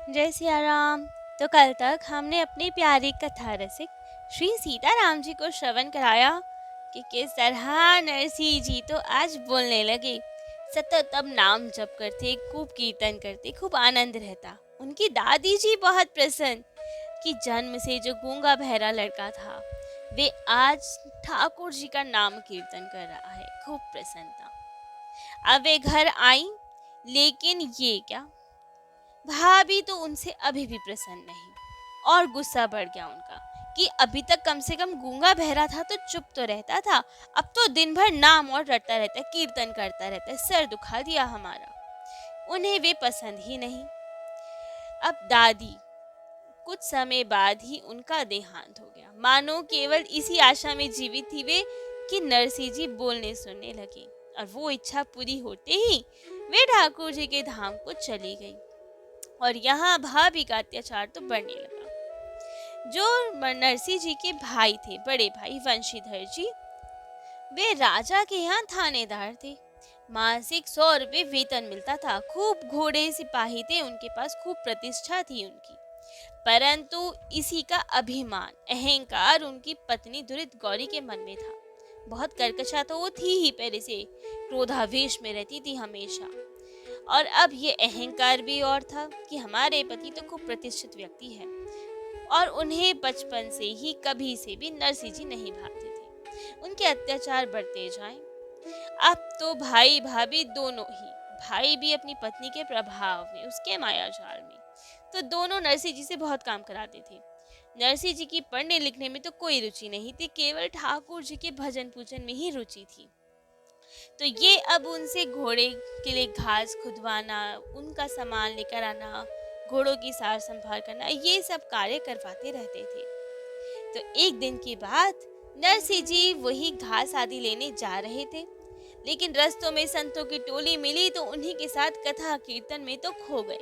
जय सिया राम। तो कल तक हमने अपनी प्यारी कथा रसिक श्री सीताराम जी को श्रवण कराया कि किस तरह नरसिंह जी तो आज बोलने लगे, सतत अब नाम जप करते, खूब कीर्तन करते, खूब आनंद रहता। उनकी दादी जी बहुत प्रसन्न कि जन्म से जो गूंगा बहरा लड़का था वे आज ठाकुर जी का नाम कीर्तन कर रहा है। खूब प्रसन्नता। अब वे घर आई, लेकिन ये क्या, भाभी तो उनसे अभी भी प्रसन्न नहीं और गुस्सा बढ़ गया उनका कि अभी तक कम से कम गूंगा बहरा था तो चुप तो रहता था, अब तो दिन भर नाम और रटता रहता है, कीर्तन करता रहता है, सर दुखा दिया हमारा। उन्हें वे पसंद ही नहीं। अब दादी, कुछ समय बाद ही उनका देहांत हो गया। मानो केवल इसी आशा में जीवित थी वे कि नरसिंह जी बोलने सुनने लगे, और वो इच्छा पूरी होते ही वे ठाकुर जी के धाम को चली गई। और यहाँ भाभी का अत्याचार तो बढ़ने लगा। जो नरसिंह जी के भाई थे, बड़े भाई वंशीधर जी, वे राजा के यहाँ थानेदार थे। मासिक 100 रुपये वेतन मिलता था। खूब घोड़े सिपाही थे उनके पास, खूब प्रतिष्ठा थी उनकी। परंतु इसी का अभिमान, अहंकार उनकी पत्नी दुरित गौरी के मन में था। बहुत कर्कशा तो वो थी ही पहले से, क्रोधावेश में रहती थी हमेशा। और अब ये अहंकार भी और था कि हमारे पति तो खूब प्रतिष्ठित व्यक्ति है, और उन्हें बचपन से ही कभी से भी नरसिंह जी नहीं भाते थे। उनके अत्याचार बढ़ते जाएं। अब तो भाई भाभी दोनों ही, भाई भी अपनी पत्नी के प्रभाव में, उसके माया जाल में, तो दोनों नरसिंह जी से बहुत काम कराते थे। नरसिंह जी की पढ़ने लिखने में तो कोई रुचि नहीं थी, केवल ठाकुर जी के भजन पूजन में ही रुचि थी। तो ये अब उनसे घोड़े के लिए घास खुदवाना, उनका सामान लेकर आना, घोड़ों की सार संभाल करना, ये सब कार्य करवाते रहते थे। तो एक दिन की बात, नरसिंह जी वही घास आदि लेने जा रहे थे, लेकिन रास्तों में संतों की टोली मिली तो उन्हीं के साथ कथा कीर्तन में तो खो गए।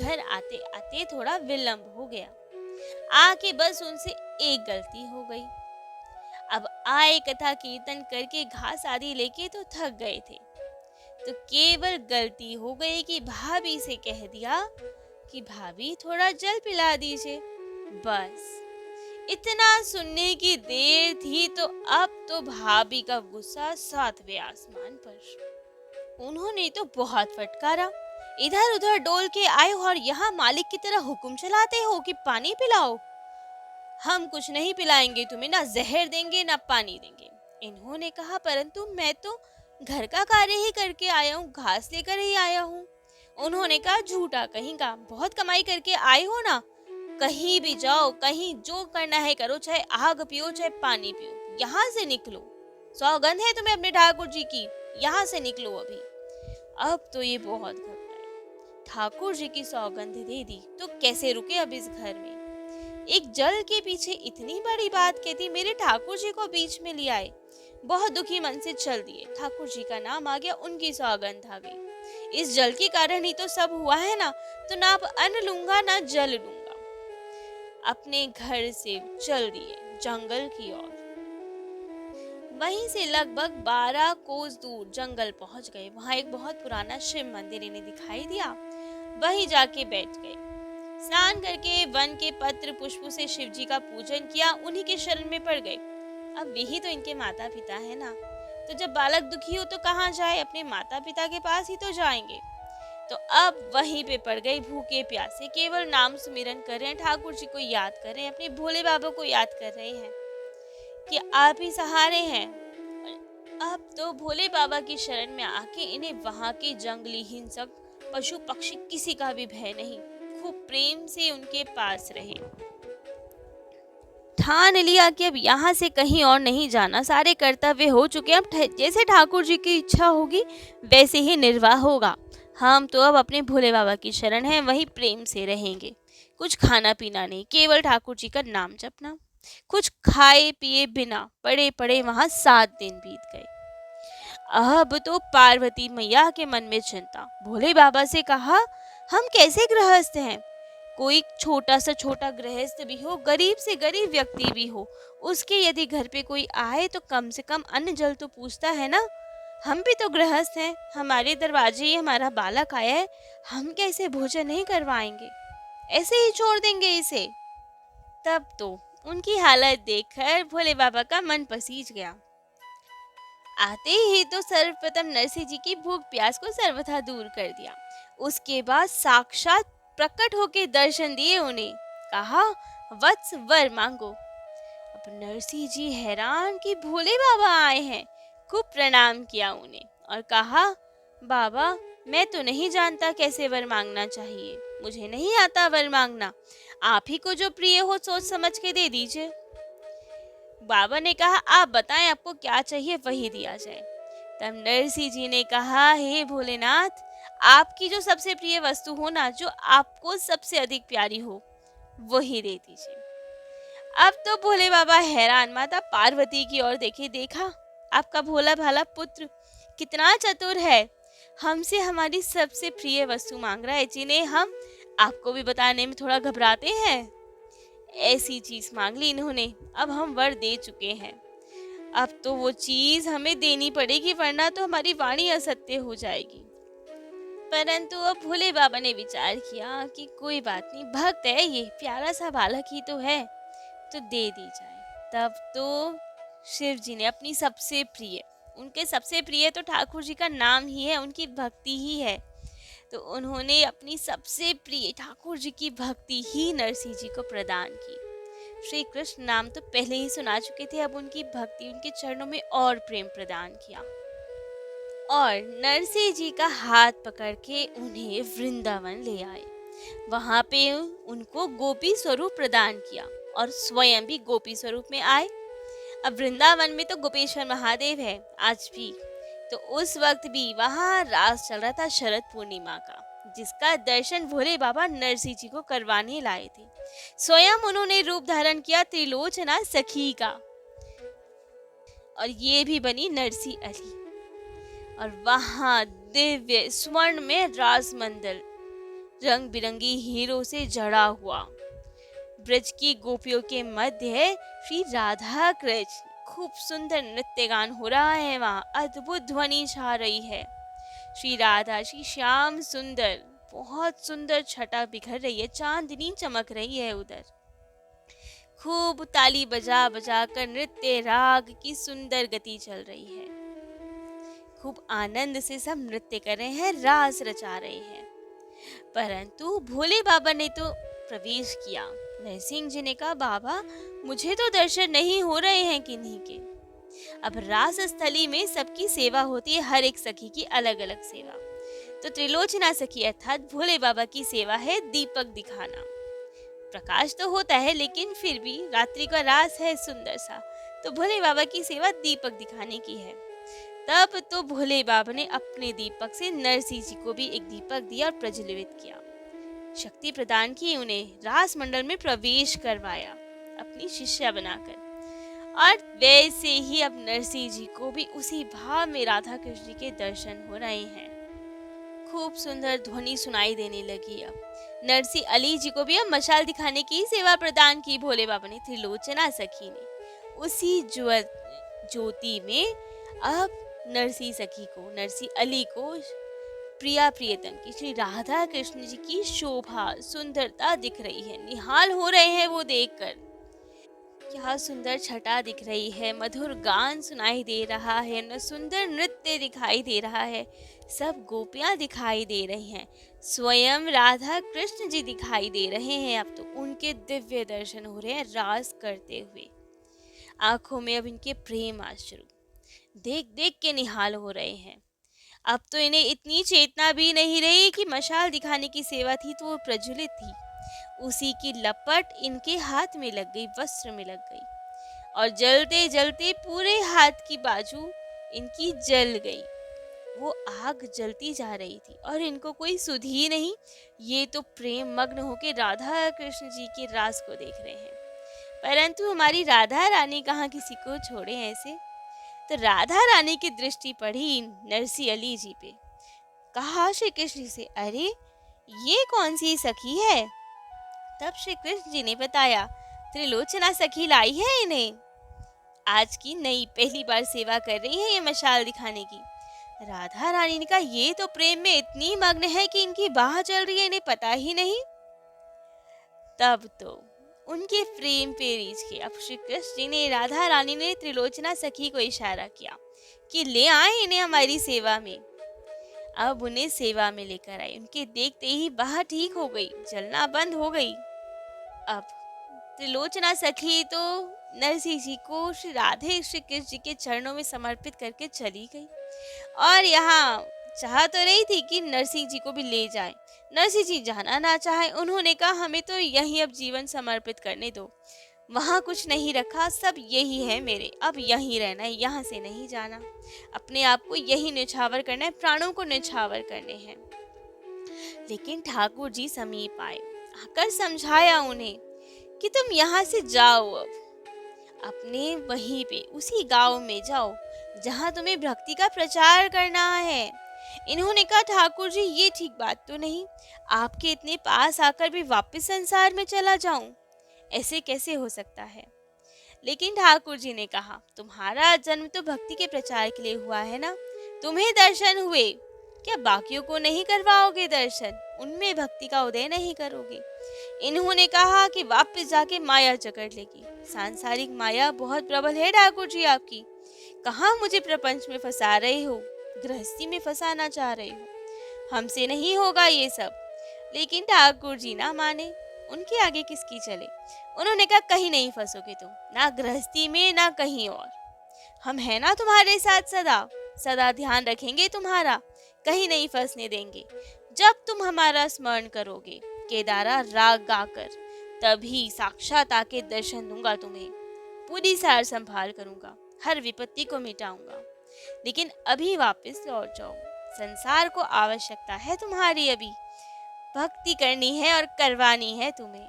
घर आते आते थोड़ा विलंब हो गया। आके बस उनसे एक गलती हो गई। अब आए कथा कीर्तन करके घास आदि लेके तो थक गए थे, तो केवल गलती हो गई कि भाभी से कह दिया कि भाभी थोड़ा जल पिला दीजिए। बस इतना सुनने की देर थी, तो अब तो भाभी का गुस्सा 7वें आसमान पर। उन्होंने तो बहुत फटकारा, इधर उधर डोल के आए हो और यहाँ मालिक की तरह हुक्म चलाते हो कि पानी पिलाओ। हम कुछ नहीं पिलाएंगे तुम्हें, ना जहर देंगे ना पानी देंगे, इन्होंने कहा। परंतु मैं तो घर का कार्य ही करके आया हूँ, घास लेकर ही आया हूँ। उन्होंने कहा, झूठा कहीं का, बहुत कमाई करके आए हो ना, कहीं भी जाओ, कहीं जो करना है करो, चाहे आग पियो चाहे पानी पियो, यहाँ से निकलो, सौगंध है तुम्हें अपने ठाकुर जी की, यहाँ से निकलो अभी। अब तो ये बहुत घबराए, ठाकुर जी की सौगंध दे दी तो कैसे रुके अब इस घर में। एक जल के पीछे इतनी बड़ी बात कहती, मेरे ठाकुर जी को बीच में ले आए। बहुत दुखी मन से चल दिए, ठाकुर जी का नाम आ गया, उनकी सौगंध आ गई। इस जल के कारण ही तो सब हुआ है ना, तो ना अब अन्न लूंगा ना जल लूंगा। अपने घर से चल दिए जंगल की ओर। वहीं से लगभग 12 कोस दूर जंगल पहुंच गए। वहां एक बहुत पुराना शिव मंदिर इन्हें दिखाई दिया, वहीं जाके बैठ गए। स्नान करके वन के पत्र पुष्पों से शिव जी का पूजन किया, उन्हीं के शरण में पड़ गए। अब यही तो इनके माता पिता है ना, तो जब बालक दुखी हो तो कहाँ जाए, अपने माता पिता के पास ही तो जाएंगे। तो अब वहीं पे पड़ गए भूखे प्यासे, केवल नाम सुमिरन कर रहे हैं, ठाकुर जी को याद कर रहे हैं, अपने भोले बाबा को याद कर रहे हैं कि आप ही सहारे हैं। अब तो भोले बाबा की शरण में आके इन्हें वहां के जंगली हिंसक पशु पक्षी किसी का भी भय नहीं, खूब प्रेम से उनके पास रहे। ठान लिया कि अब यहाँ से कहीं और नहीं जाना, सारे कर्तव्य हो चुके, अब जैसे ठाकुर जी की इच्छा होगी वैसे ही निर्वाह होगा। हम तो अब अपने भोले बाबा की शरण हैं, वही प्रेम से रहेंगे। कुछ खाना पीना नहीं, केवल ठाकुर जी का नाम जपना। कुछ खाए पिए बिना पड़े पड़े वहां 7 दिन बीत गए। अब तो पार्वती मैया के मन में चिंता। भोले बाबा से कहा, हम कैसे गृहस्थ हैं, कोई छोटा से छोटा गृहस्थ भी हो, गरीब से गरीब व्यक्ति भी हो, उसके यदि घर पे कोई आए तो कम से कम अन्न जल तो पूछता है ना। हम भी तो गृहस्थ हैं, हमारे दरवाजे ही हमारा बालक आया है, हम कैसे भोजन नहीं करवाएंगे। ऐसे ही छोड़ देंगे इसे? तब तो उनकी हालत देखकर भोले बाबा का मन पसीज गया। आते ही तो सर्वप्रथम नरसिंह जी की भूख प्यास को सर्वथा दूर कर दिया। उसके बाद साक्षात प्रकट होकर दर्शन दिए उन्हें। कहा, वत्स वर मांगो। अब नरसिंह जी हैरान कि भोले बाबा आए हैं। खूब प्रणाम किया उन्हें और कहा, बाबा मैं तो नहीं जानता कैसे वर मांगना चाहिए, मुझे नहीं आता वर मांगना, आप ही को जो प्रिय हो सोच समझ के दे दीजिए। बाबा ने कहा, आप बताएं आपको क्या चाहिए वही दिया जाए। तब नरसिंह जी ने कहा, हे भोलेनाथ, आपकी जो सबसे प्रिय वस्तु हो ना, जो आपको सबसे अधिक प्यारी हो, वही दे दीजिए। अब तो भोले बाबा हैरान माता पार्वती की ओर देखे। देखा आपका भोला भाला पुत्र कितना चतुर है, हमसे हमारी सबसे प्रिय वस्तु मांग रहा है, जिन्हें हम आपको भी बताने में थोड़ा घबराते हैं। ऐसी चीज मांग ली इन्होंने, अब हम वर दे चुके हैं, अब तो वो चीज हमें देनी पड़ेगी, वरना तो हमारी वाणी असत्य हो जाएगी। परंतु अब भोले बाबा ने विचार किया कि कोई बात नहीं, भक्त है ये, प्यारा सा बालक ही तो है, तो दे दी जाए। तब तो शिव जी ने अपनी सबसे प्रिय, उनके सबसे प्रिय तो ठाकुर जी का नाम ही है, उनकी भक्ति ही है, तो उन्होंने अपनी सबसे प्रिय ठाकुर जी की भक्ति ही नरसिंह जी को प्रदान की। श्री कृष्ण नाम तो पहले ही सुना चुके थे, अब उनकी भक्ति, उनके चरणों में और प्रेम प्रदान किया और नरसिंह जी का हाथ पकड़ के उन्हें वृंदावन ले आए। वहां पे उनको गोपी स्वरूप प्रदान किया और स्वयं भी गोपी स्वरूप में आए। अब वृंदावन में तो गोपेश्वर महादेव है आज भी, तो उस वक्त भी वहां रास चल रहा था शरद पूर्णिमा का, जिसका दर्शन भोले बाबा नरसिंह जी को करवाने लाए थे। स्वयं उन्होंने रूप धारण किया त्रिलोचना सखी का, और ये भी बनी नरसी अली। और वहां दिव्य स्वर्ण में रास मंदिर रंग बिरंगी हीरो से जड़ा हुआ। ब्रज की गोपियों के मध्य श्री राधा कृष्ण, खूब सुंदर नृत्य गान हो रहा है, वहाँ अद्भुत ध्वनि छा रही है। श्री राधा श्री श्याम सुंदर, बहुत सुंदर छटा बिखर रही है, चांदनी चमक रही है उधर। खूब ताली बजा बजा कर नृत्य राग की सुंदर गति चल रही है। खूब आनंद से सब नृत्य कर रहे हैं, रास रचा रहे हैं। परंतु भोले बाबा ने तो प्रवेश किया। नरसिंह जी ने कहा, बाबा मुझे तो दर्शन नहीं हो रहे हैं किन्हीं के। अब रास स्थली में सबकी सेवा होती है, हर एक सखी की अलग अलग सेवा। तो त्रिलोचना सखी अर्थात भोले बाबा की सेवा है दीपक दिखाना। प्रकाश तो होता है, लेकिन फिर भी रात्रि का रास है सुंदर सा, तो भोले बाबा की सेवा दीपक दिखाने की है। तब तो भोले बाबा ने अपने दीपक से नरसिंह जी को भी एक दीपक दिया और प्रज्वलित किया, शक्ति प्रदान की, उन्हें रास मंडल में प्रवेश करवाया अपनी शिष्या बनाकर। और वैसे ही अब नरसिंह जी को भी उसी भाव में राधा कृष्ण जी के दर्शन हो रहे हैं। खूब सुंदर ध्वनि सुनाई देने लगी। अब नरसिंह अली जी को भी अब मशाल दिखाने की सेवा प्रदान की भोले बाबा ने, त्रिलोचना सखी ने। उसी ज्योति में अब नरसिंह सखी को, नरसिंह अली को प्रिया प्रियतम की श्री राधा कृष्ण जी की शोभा सुंदरता दिख रही है, निहाल हो रहे हैं वो देखकर। क्या सुंदर छटा दिख रही है, मधुर गान सुनाई दे रहा है, न सुंदर नृत्य दिखाई दे रहा है, सब गोपियां दिखाई दे रही हैं, स्वयं राधा कृष्ण जी दिखाई दे रहे हैं। अब तो उनके दिव्य दर्शन हो रहे हैं रास करते हुए। आंखों में अब इनके प्रेम आश्रु देख देख के निहाल हो रहे हैं। अब तो इन्हें इतनी चेतना भी नहीं रही कि मशाल दिखाने की सेवा थी तो वो प्रज्वलित थी, उसी की लपट इनके हाथ में लग गई, वस्त्र में लग गई, और जलते जलते पूरे हाथ की बाजू इनकी जल गई। वो आग जलती जा रही थी और इनको कोई सुध ही नहीं। ये तो प्रेम मग्न होके राधा कृष्ण जी के रास को देख रहे हैं। परंतु हमारी राधा रानी कहाँ किसी को छोड़े ऐसे। तो राधा रानी की दृष्टि पड़ी नरसिंह अली जी पे। कहा श्री कृष्ण से, अरे ये कौन सी सखी है। तब श्री कृष्ण जी ने बताया, त्रिलोचना सखी लाई है इन्हें, आज की नई पहली बार सेवा कर रही है ये मशाल दिखाने की। राधा रानी ने कहा, ये तो प्रेम में इतनी मग्न है कि इनकी बाह चल रही है, इन्हें पता ही नहीं। तब तो उनके प्रेम पे रीझ के अब श्री कृष्ण जी ने, राधा रानी ने त्रिलोचना सखी को इशारा किया कि ले आए इन्हें हमारी सेवा में। अब उन्हें सेवा में लेकर आई। उनके देखते ही बाह ठीक हो गई, जलना बंद हो गई। अब त्रिलोचना सखी तो नरसिंह जी को श्री राधे श्री कृष्ण जी के चरणों में समर्पित करके चली गई, और यहाँ चाह तो रही थी कि नरसिंह जी को भी ले जाए। नरसिंह जी जाना ना चाहे, उन्होंने कहा हमें तो यहीं अब जीवन समर्पित करने दो, वहाँ कुछ नहीं रखा, सब यही है मेरे, अब यहीं रहना है, यहाँ से नहीं जाना, अपने आप को यही निछावर करना है, प्राणों को निछावर करने हैं। लेकिन ठाकुर जी समीप आए, आकर समझाया उन्हें कि तुम यहाँ से जाओ, अब अपने वहीं पे उसी गांव में जाओ जहाँ तुम्हें भक्ति का प्रचार करना है। इन्होंने कहा ठाकुर जी ये ठीक बात तो नहीं, आपके इतने पास आकर भी वापस संसार में चला जाऊं, ऐसे कैसे हो सकता है। लेकिन ठाकुर जी ने कहा तुम्हारा जन्म तो भक्ति के प्रचार के लिए हुआ है ना, तुम्हें दर्शन हुए, क्या बाकियों को नहीं करवाओगे दर्शन, उनमें भक्ति का उदय नहीं करोगे। इन्होंने कहा कि वापस जाके माया जकड़ लेगी, सांसारिक माया बहुत प्रबल है ठाकुर जी आपकी, कहाँ मुझे प्रपंच में फंसा रहे हो, गृहस्थी में फंसाना चाह रहे हो, हमसे नहीं होगा ये सब। लेकिन ठाकुर जी ना माने, उनके आगे किसकी चले। उन्होंने कहा कहीं नहीं फंसोगे तुम, ना गृहस्थी में ना कहीं और, हम है ना तुम्हारे साथ सदा, सदा ध्यान रखेंगे तुम्हारा, कहीं नहीं फंसने देंगे। जब तुम हमारा स्मरण करोगे केदारा राग गाकर, तभी साक्षात आके दर्शन दूंगा तुम्हें, पूरी सार संभाल करूंगा, हर विपत्ति को मिटाऊंगा। लेकिन अभी वापस लौट जाओ, संसार को आवश्यकता है तुम्हारी, अभी भक्ति करनी है और करवानी है तुम्हें।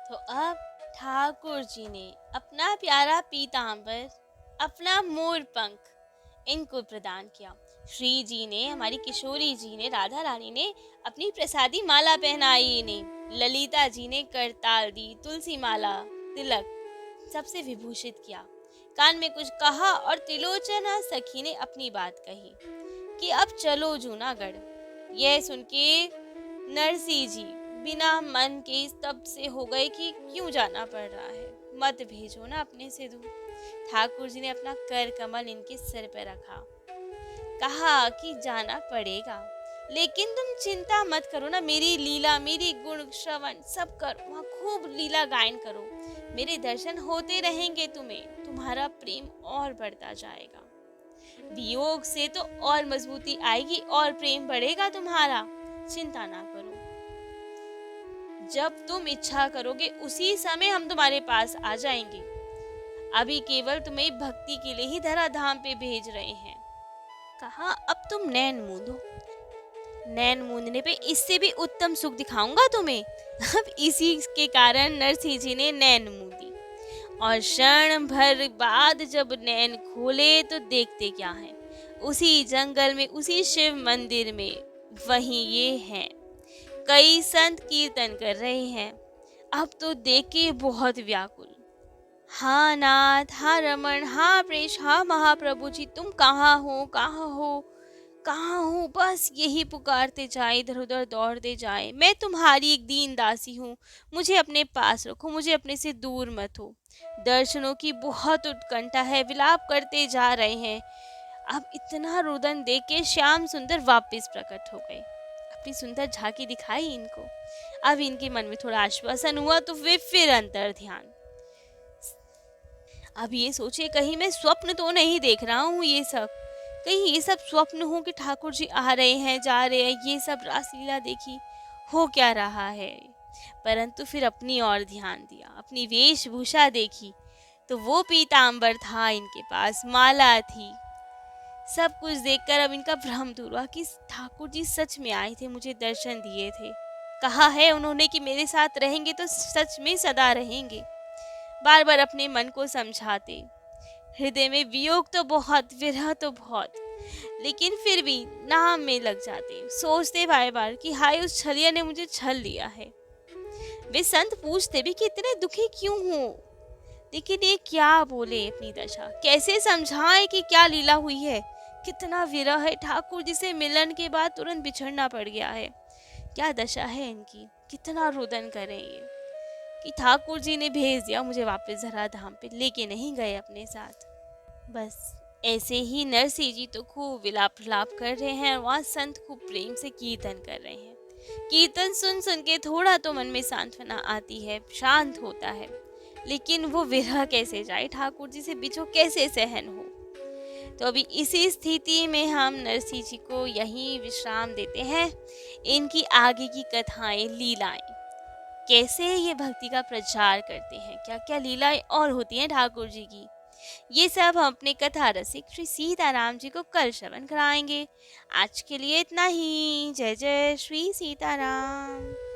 तो अब ठाकुर जी ने अपना प्यारा पीतांबर, अपना मोर पंख इनको प्रदान किया। श्री जी ने, हमारी किशोरी जी ने, राधा रानी ने अपनी प्रसादी माला पहनाई इन्हें, ललिता जी ने करताल दी, तुलसी माला, तिलक सबसे विभूषित किया, कान में कुछ कहा, और त्रिलोचना सखी ने अपनी बात कही कि अब चलो जूनागढ़। यह सुन के नरसिंह जी बिना मन के स्तब्ध से हो गए कि क्यों जाना पड़ रहा है, मत भेजो ना अपने से दूर। ठाकुर जी ने अपना कर कमल इनके सिर पर रखा, कहा कि जाना पड़ेगा, लेकिन तुम चिंता मत करो ना, मेरी लीला, मेरी गुण श्रवण सब करो, वहाँ खूब लीला गायन करो, मेरे दर्शन होते रहेंगे तुम्हें, तुम्हारा प्रेम और बढ़ता जाएगा, वियोग से तो और मजबूती आएगी और प्रेम बढ़ेगा तुम्हारा, चिंता ना करो, जब तुम इच्छा करोगे उसी समय हम तुम्हारे पास आ जाएंगे, अभी केवल तुम्हें भक्ति के लिए ही धराधाम पे भेज रहे हैं। कहा अब तुम नैन मूंदो, नैन मूंदने पे इससे भी उत्तम सुख दिखाऊंगा तुम्हें। अब इसी के कारण नरसिंह जी ने नैन मूंदी, और क्षण भर बाद जब नैन खोले तो देखते क्या है, उसी जंगल में, उसी शिव मंदिर में, वहीं ये हैं, कई संत कीर्तन कर रहे हैं। अब तो देख के बहुत व्याकुल, हाँ नाथ, हाँ रमन, हाँ प्रेष, हाँ महाप्रभु जी, तुम कहाँ हो, कहाँ हो, कहाँ हो, बस यही पुकारते जाए, इधर उधर दौड़ते जाए, मैं तुम्हारी एक दीन दासी हूँ, मुझे अपने पास रखो, मुझे अपने से दूर मत हो। दर्शनों की बहुत उत्कंठा है, विलाप करते जा रहे हैं। अब इतना रुदन देख के श्याम सुंदर वापस प्रकट हो गए, अपनी सुंदर झांकी दिखाई इनको। अब इनके मन में थोड़ा आश्वासन हुआ तो वे फिर अंतर ध्यान। अब ये सोचे कहीं मैं स्वप्न तो नहीं देख रहा हूँ, ये सब कहीं ये सब स्वप्न हो कि ठाकुर जी आ रहे हैं, जा रहे हैं, ये सब रासलीला देखी, हो क्या रहा है। परंतु फिर अपनी ओर ध्यान दिया, अपनी वेशभूषा देखी तो वो पीतांबर था इनके पास, माला थी। सब कुछ देखकर अब इनका भ्रम दूर हुआ कि ठाकुर जी सच में आए थे, मुझे दर्शन दिए थे, कहा है उन्होंने कि मेरे साथ रहेंगे तो सच में सदा रहेंगे। बार बार अपने मन को समझाते, हृदय में वियोग तो बहुत, विरह तो बहुत, लेकिन फिर भी नाम में लग जाते, सोचते बार बार कि हाय उस छलिया ने मुझे छल लिया है। वे संत पूछते भी कि इतने दुखी क्यों हो, लेकिन ये क्या बोले अपनी दशा, कैसे समझाए कि क्या लीला हुई है, कितना विरह है, ठाकुर जी से मिलन के बाद तुरंत बिछड़ना पड़ गया है, क्या दशा है इनकी, कितना रुदन करें ये। कि ठाकुर जी ने भेज दिया मुझे वापस धराधाम पे, लेके नहीं गए अपने साथ। बस ऐसे ही नरसिंह जी तो खूब विलाप विलाप कर रहे हैं और वहाँ संत खूब प्रेम से कीर्तन कर रहे हैं। कीर्तन सुन सुन के थोड़ा तो मन में सांत्वना आती है, शांत होता है, लेकिन वो विरह कैसे जाए, ठाकुर जी से बिछो कैसे सहन हो। तो अभी इसी स्थिति में हम नरसिंह जी को यहीं विश्राम देते हैं। इनकी आगे की कथाएं, लीलाएं, कैसे ये भक्ति का प्रचार करते हैं, क्या क्या लीलाएं और होती हैं ठाकुर जी की, ये सब हम अपने कथा रसिक श्री सीताराम जी को कल श्रवण कराएंगे। आज के लिए इतना ही। जय जय श्री सीताराम।